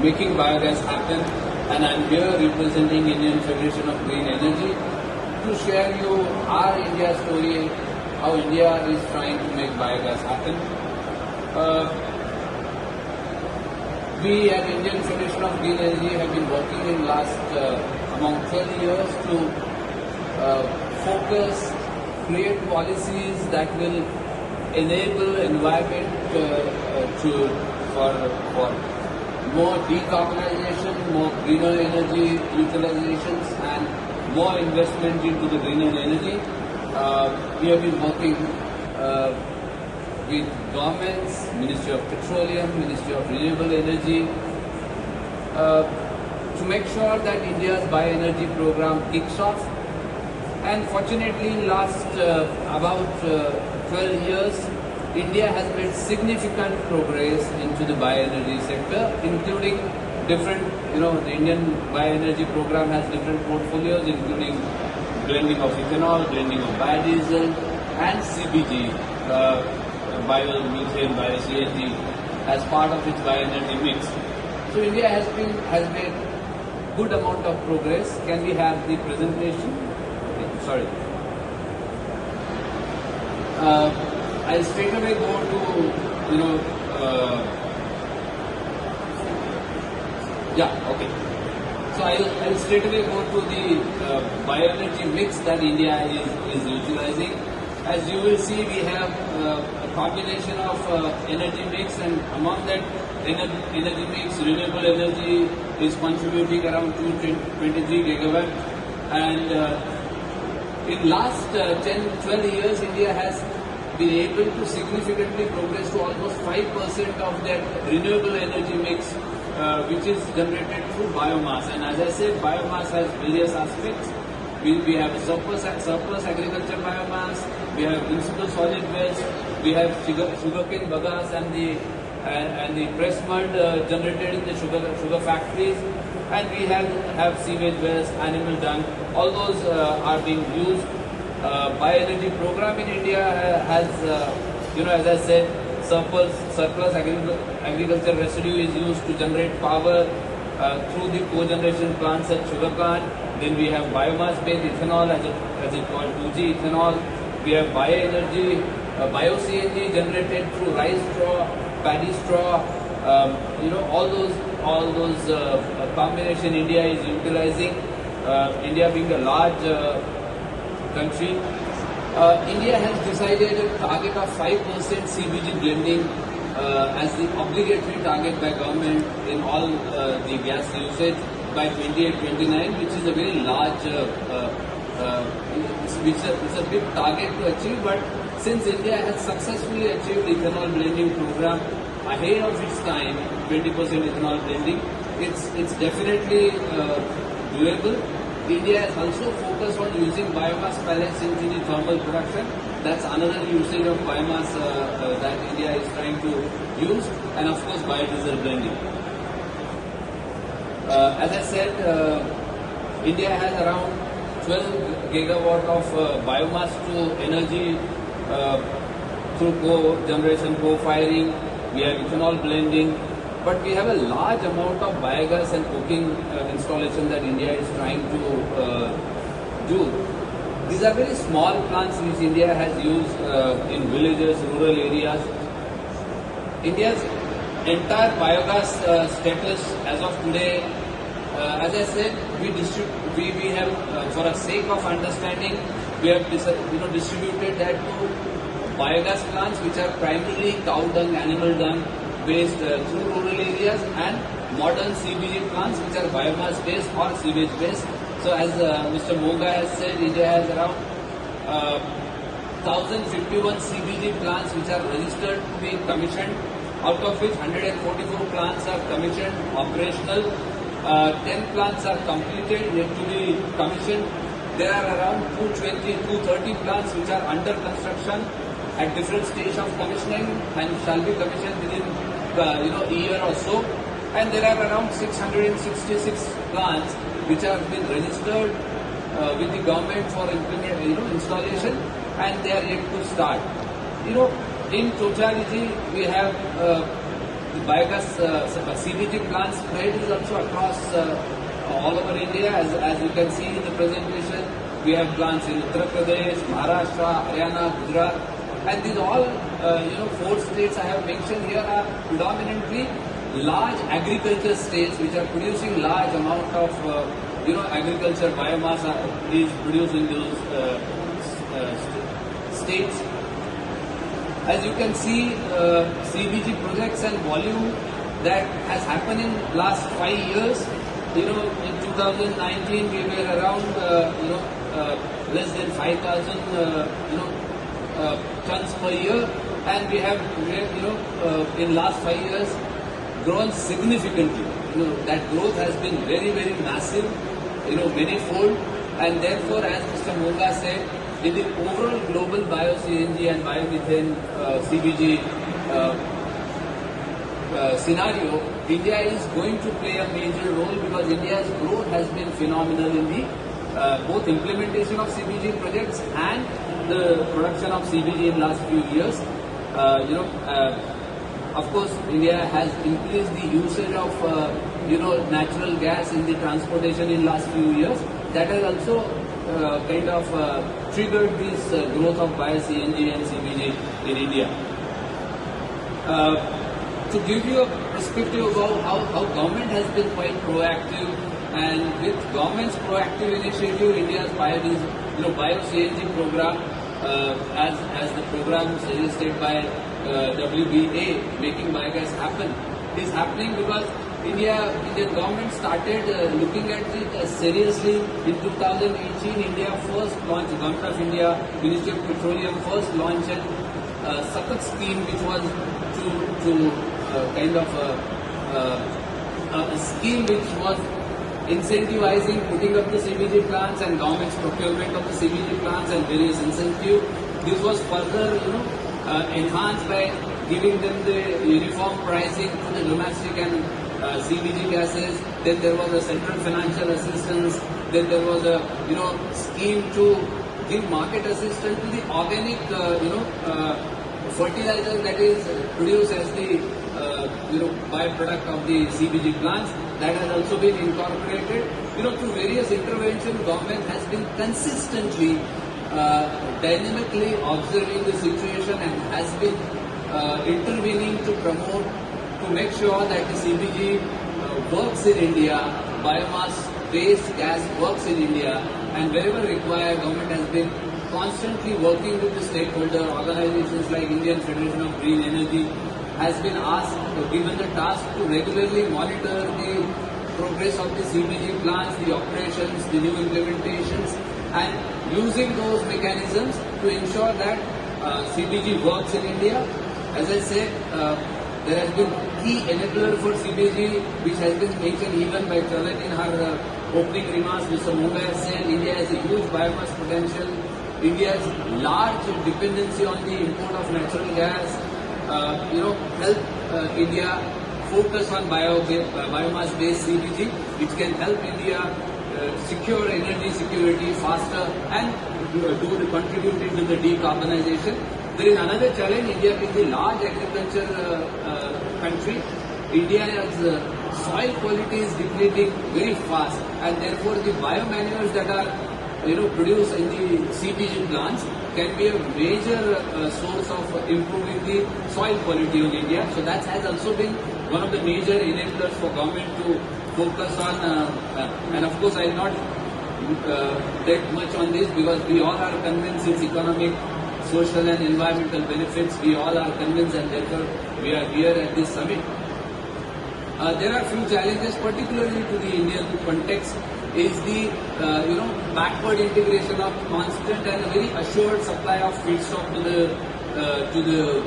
making biogas happen, and I'm here representing Indian Federation of Green Energy to share you our India story, how India is trying to make biogas happen. We at Indian Federation of Green Energy have been working in last among 12 years to focus, create policies that will enable environment for more decarbonization, more greener energy utilizations, and more investment into the greener energy. We have been working with governments, Ministry of Petroleum, Ministry of Renewable Energy, to make sure that India's bioenergy program kicks off. And fortunately, in last about 12 years, India has made significant progress into the bioenergy sector, including different, the Indian bioenergy program has different portfolios, including blending of ethanol, blending of biodiesel, and CBG, biomethane, bio-CNG, as part of its bioenergy mix. So India has made good amount of progress. Can we have the presentation? Okay, sorry. I'll straight away go to, okay. So I'll straight away go to the bioenergy mix that India is utilizing. As you will see, we have a combination of energy mix, and among that energy mix, renewable energy is contributing around 223 gigawatt. And in last 10-12 years, India has been able to significantly progress to almost 5% of that renewable energy mix, which is generated through biomass. And as I said, biomass has various aspects. We have surplus agriculture biomass, we have municipal solid waste, we have sugarcane bagasse and the press mud generated in the sugar factories, and we have sewage waste, animal dung. All those are being used. Bioenergy program in India has, as I said, surplus agriculture residue is used to generate power through the cogeneration plants at sugarcane. Then we have biomass-based ethanol, as it called 2G ethanol. We have bioenergy, bio-CNG generated through rice straw, paddy straw. All those combination India is utilizing. India being a large country, India has decided a target of 5% CBG blending as the obligatory target by government in all the gas usage by 28-29, which is a very large, it's a big target to achieve. But since India has successfully achieved ethanol blending program ahead of its time, 20% ethanol blending, it's definitely doable. India has also focused on using biomass pellets into the thermal production. That's another usage of biomass that India is trying to use, and of course biodiesel blending. As I said, India has around 12 gigawatt of biomass to energy through co-generation, co-firing. We have ethanol blending, but we have a large amount of biogas and cooking installation that India is trying to do. These are very small plants which India has used in villages, rural areas. India's entire biogas status as of today, as I said, we have, for a sake of understanding, we have distributed that to biogas plants which are primarily cow dung, animal dung based through rural areas, and modern CBG plants which are biomass based or sewage based. So as Mr. Moga has said, India has around 1051 CBG plants which are registered to be commissioned, out of which 144 plants are commissioned, operational, 10 plants are completed, yet to be commissioned. There are around 230 plants which are under construction at different stage of commissioning and shall be commissioned within a year or so. And there are around 666 plants which have been registered with the government for installation, and they are yet to start. In totality, we have The biogas CBG plant spread is also across all over India. As you can see in the presentation, we have plants in Uttar Pradesh, Maharashtra, Haryana, Gujarat, and these all 4 states I have mentioned here are predominantly large agriculture states which are producing large amount of agriculture biomass is produced in those states. As you can see, CBG projects and volume that has happened in last 5 years. In 2019 we were around less than 5,000 tons per year, and we have in last 5 years grown significantly. That growth has been very, very massive, many-fold, and therefore, as Mr. Monga said, in the overall global bio-CNG and biomethane CBG scenario, India is going to play a major role because India's growth has been phenomenal in the both implementation of CBG projects and the production of CBG in last few years. Of course, India has increased the usage of natural gas in the transportation in last few years. That has also kind of triggered this growth of bio-CNG and CBG in India. To give you a perspective about how government has been quite proactive, and with government's proactive initiative, India's bio-CNG program, as the program suggested by WBA, Making Biogas Happen, is happening because Indian government started looking at it seriously in 2018. India first launched, Government of India, Ministry of Petroleum first launched a Sakat scheme, which was to kind of a scheme which was incentivizing putting up the CBG plants and government's procurement of the CBG plants and various incentives. This was further enhanced by giving them the uniform pricing to the domestic and CBG gases. Then there was a central financial assistance. Then there was a scheme to give market assistance to the organic fertilizer that is produced as the byproduct of the CBG plants. That has also been incorporated. Through various interventions, government has been consistently dynamically observing the situation and has been intervening to promote, to make sure that the CBG works in India, biomass-based gas works in India, and wherever required, government has been constantly working with the stakeholder organizations like Indian Federation of Green Energy, has been given the task to regularly monitor the progress of the CBG plants, the operations, the new implementations, and using those mechanisms to ensure that CBG works in India. As I said, there has been key enabler for CBG, which has been mentioned even by Charlotte in her opening remarks. Mr. Monga has said India has a huge biomass potential. India's large dependency on the import of natural gas, help India focus on biomass-based CBG, which can help India secure energy security faster and contribute into the decarbonization. There is another challenge. India being the large agriculture country, India's soil quality is depleting very fast, and therefore the biomanures that are produced in the CBG plants can be a major source of improving the soil quality in India. So that has also been one of the major enablers for government to focus on. And of course, I will not take much on this because we all are convinced it's economic, social and environmental benefits. We all are convinced, and therefore we are here at this summit. There are few challenges, particularly to the Indian context, is the backward integration of constant and a very assured supply of feedstock to the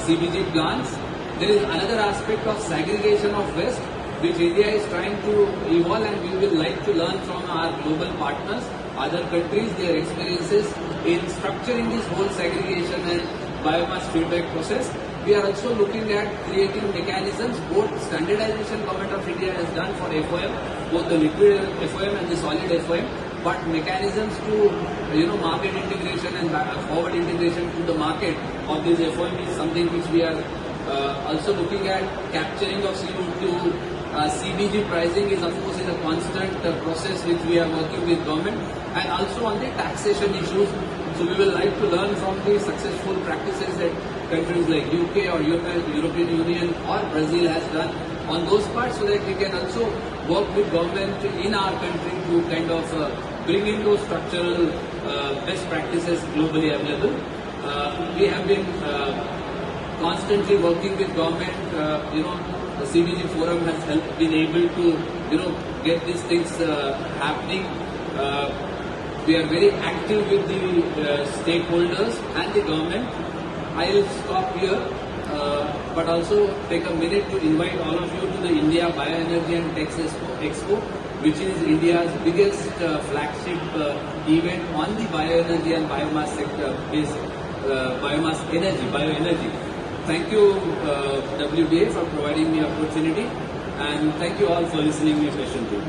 CBG plants. There is another aspect of segregation of waste, which India is trying to evolve, and we will like to learn from our global partners, other countries, their experiences in structuring this whole segregation and biomass feedback process. We are also looking at creating mechanisms, both standardization Government of India has done for FOM, both the liquid FOM and the solid FOM, but mechanisms to market integration and forward integration to the market of this FOM is something which we are Also looking at capturing of CO2, CBG pricing is of course a constant process which we are working with government, and also on the taxation issues. So we will like to learn from the successful practices that countries like UK or European Union or Brazil has done on those parts, so that we can also work with government in our country to kind of bring in those structural best practices globally available. We have been constantly working with government. The CBG forum has been able to get these things happening. We are very active with the stakeholders and the government. I will stop here, but also take a minute to invite all of you to the India Bioenergy and Tech Expo, which is India's biggest flagship event on the bioenergy and biomass sector, based bioenergy. Thank you, WBA, for providing me opportunity, and thank you all for listening me patiently.